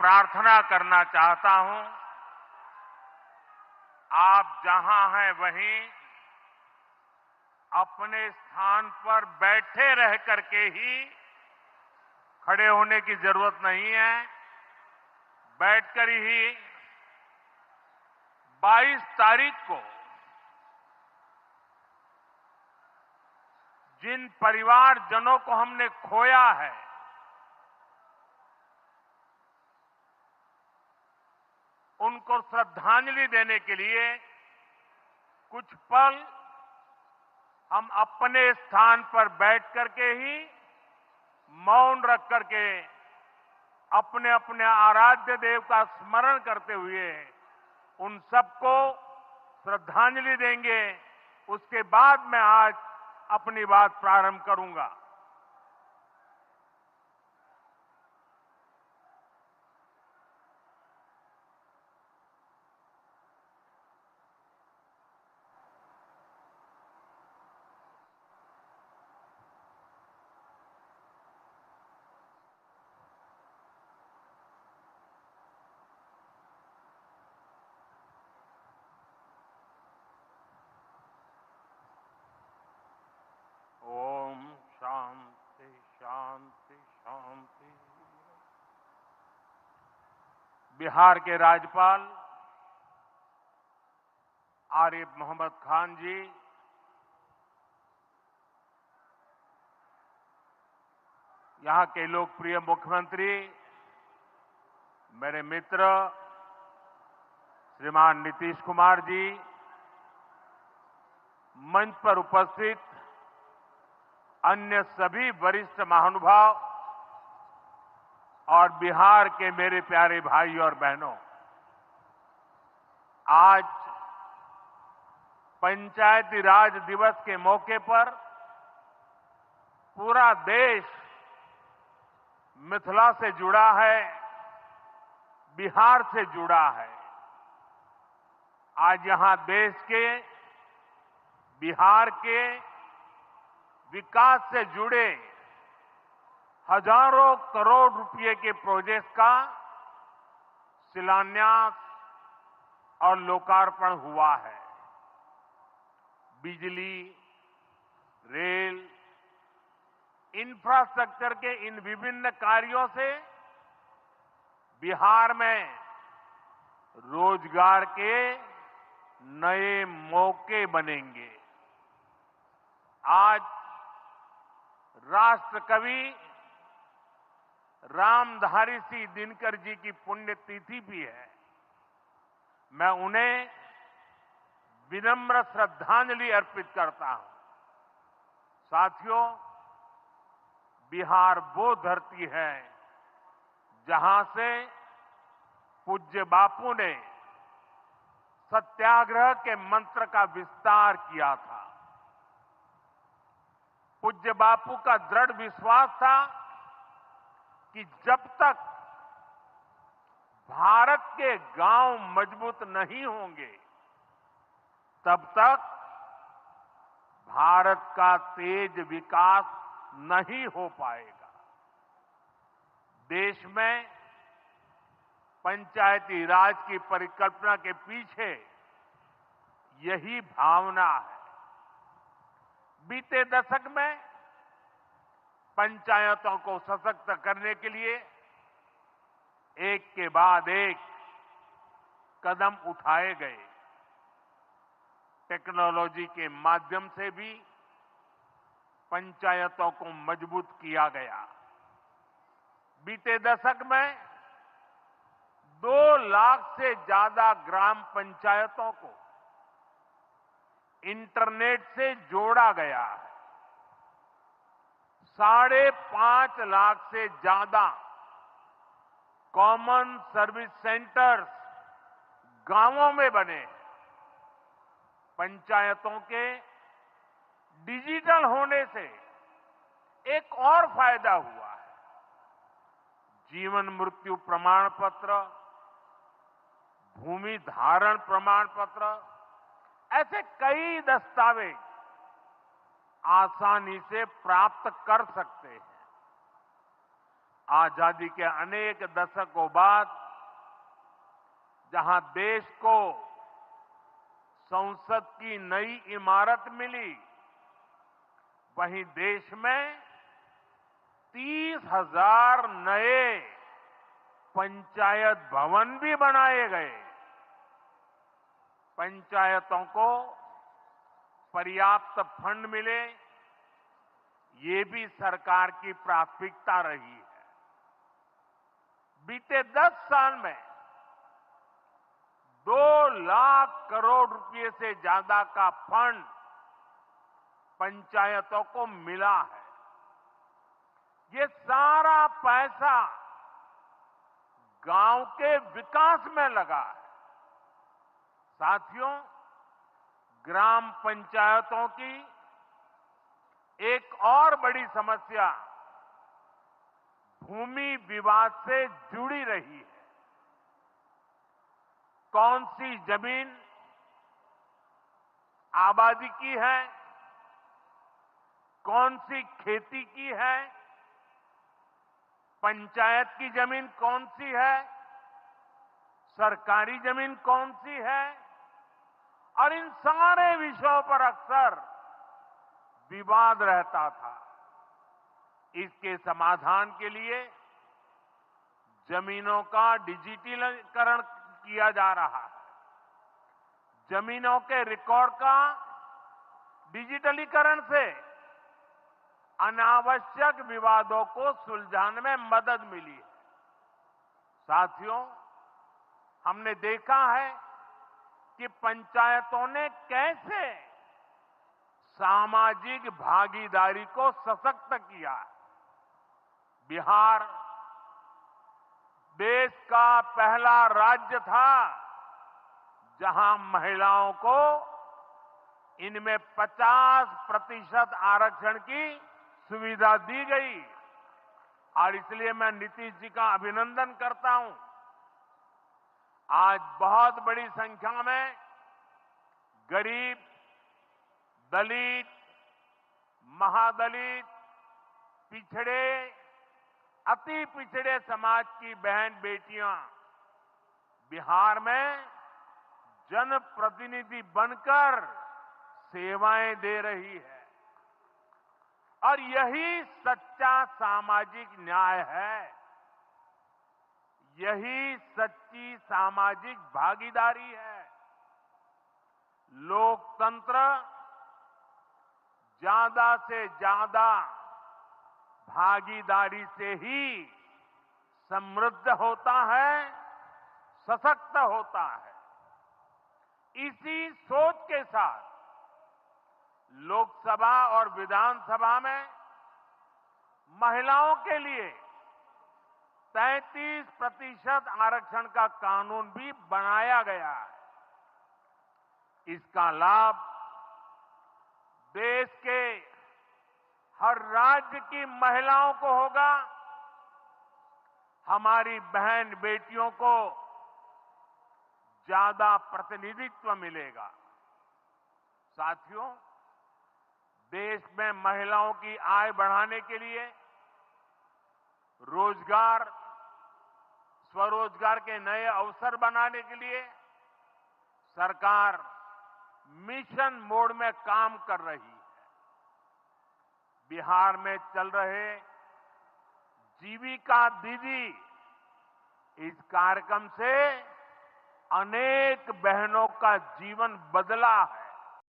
प्रार्थना करना चाहता हूं, आप जहां हैं वहीं अपने स्थान पर बैठे रह करके ही, खड़े होने की जरूरत नहीं है, बैठकर ही 22 तारीख को जिन परिवारजनों को हमने खोया है, उनको श्रद्धांजलि देने के लिए कुछ पल हम अपने स्थान पर बैठ करके ही, मौन रख करके, अपने अपने आराध्य देव का स्मरण करते हुए उन सबको श्रद्धांजलि देंगे। उसके बाद मैं आज अपनी बात प्रारंभ करूंगा। ओम शांति शांति शांति। बिहार के राज्यपाल आरिफ मोहम्मद खान जी, यहां के लोकप्रिय मुख्यमंत्री मेरे मित्र श्रीमान नीतीश कुमार जी, मंच पर उपस्थित अन्य सभी वरिष्ठ महानुभाव और बिहार के मेरे प्यारे भाई और बहनों, आज पंचायती राज दिवस के मौके पर पूरा देश मिथिला से जुड़ा है, बिहार से जुड़ा है। आज यहां देश के, बिहार के विकास से जुड़े हजारों करोड़ रुपए के प्रोजेक्ट का शिलान्यास और लोकार्पण हुआ है। बिजली, रेल, इंफ्रास्ट्रक्चर के इन विभिन्न कार्यों से बिहार में रोजगार के नए मौके बनेंगे। आज राष्ट्र कवि रामधारी सिंह दिनकर जी की पुण्यतिथि भी है। मैं उन्हें विनम्र श्रद्धांजलि अर्पित करता हूं। साथियों, बिहार वो धरती है जहां से पूज्य बापू ने सत्याग्रह के मंत्र का विस्तार किया था। पूज्य बापू का दृढ़ विश्वास था कि जब तक भारत के गांव मजबूत नहीं होंगे, तब तक भारत का तेज विकास नहीं हो पाएगा। देश में पंचायती राज की परिकल्पना के पीछे यही भावना है। बीते दशक में पंचायतों को सशक्त करने के लिए एक के बाद एक कदम उठाए गए। टेक्नोलॉजी के माध्यम से भी पंचायतों को मजबूत किया गया। बीते दशक में 2 लाख से ज्यादा ग्राम पंचायतों को इंटरनेट से जोड़ा गया है। 5.5 लाख से ज्यादा कॉमन सर्विस सेंटर्स गांवों में बने हैं। पंचायतों के डिजिटल होने से एक और फायदा हुआ है। जीवन मृत्यु प्रमाण पत्र, भूमि धारण प्रमाण पत्र, ऐसे कई दस्तावेज आसानी से प्राप्त कर सकते हैं। आजादी के अनेक दशकों बाद जहां देश को संसद की नई इमारत मिली, वहीं देश में 30,000 नए पंचायत भवन भी बनाए गए। पंचायतों को पर्याप्त फंड मिले, ये भी सरकार की प्राथमिकता रही है। बीते 10 साल में 2 लाख करोड़ रुपए से ज्यादा का फंड पंचायतों को मिला है। ये सारा पैसा गांव के विकास में लगा है। साथियों, ग्राम पंचायतों की एक और बड़ी समस्या भूमि विवाद से जुड़ी रही है। कौन सी जमीन आबादी की है, कौन सी खेती की है, पंचायत की जमीन कौन सी है, सरकारी जमीन कौन सी है, और इन सारे विषयों पर अक्सर विवाद रहता था। इसके समाधान के लिए जमीनों का डिजिटलीकरण किया जा रहा है। जमीनों के रिकॉर्ड का डिजिटलीकरण से अनावश्यक विवादों को सुलझाने में मदद मिली है। साथियों, हमने देखा है कि पंचायतों ने कैसे सामाजिक भागीदारी को सशक्त किया। बिहार देश का पहला राज्य था जहां महिलाओं को इनमें 50% आरक्षण की सुविधा दी गई, और इसलिए मैं नीतीश जी का अभिनंदन करता हूं। आज बहुत बड़ी संख्या में गरीब, दलित, महादलित, पिछड़े, अति पिछड़े समाज की बहन बेटियां बिहार में जनप्रतिनिधि बनकर सेवाएं दे रही है, और यही सच्चा सामाजिक न्याय है। यही सच्ची सामाजिक भागीदारी है। लोकतंत्र ज्यादा से ज्यादा भागीदारी से ही समृद्ध होता है, सशक्त होता है। इसी सोच के साथ लोकसभा और विधानसभा में महिलाओं के लिए 33% आरक्षण का कानून भी बनाया गया है। इसका लाभ देश के हर राज्य की महिलाओं को होगा। हमारी बहन बेटियों को ज्यादा प्रतिनिधित्व मिलेगा। साथियों, देश में महिलाओं की आय बढ़ाने के लिए रोजगार, स्वरोजगार के नए अवसर बनाने के लिए सरकार मिशन मोड में काम कर रही है। बिहार में चल रहे जीविका दीदी इस कार्यक्रम से अनेक बहनों का जीवन बदला है।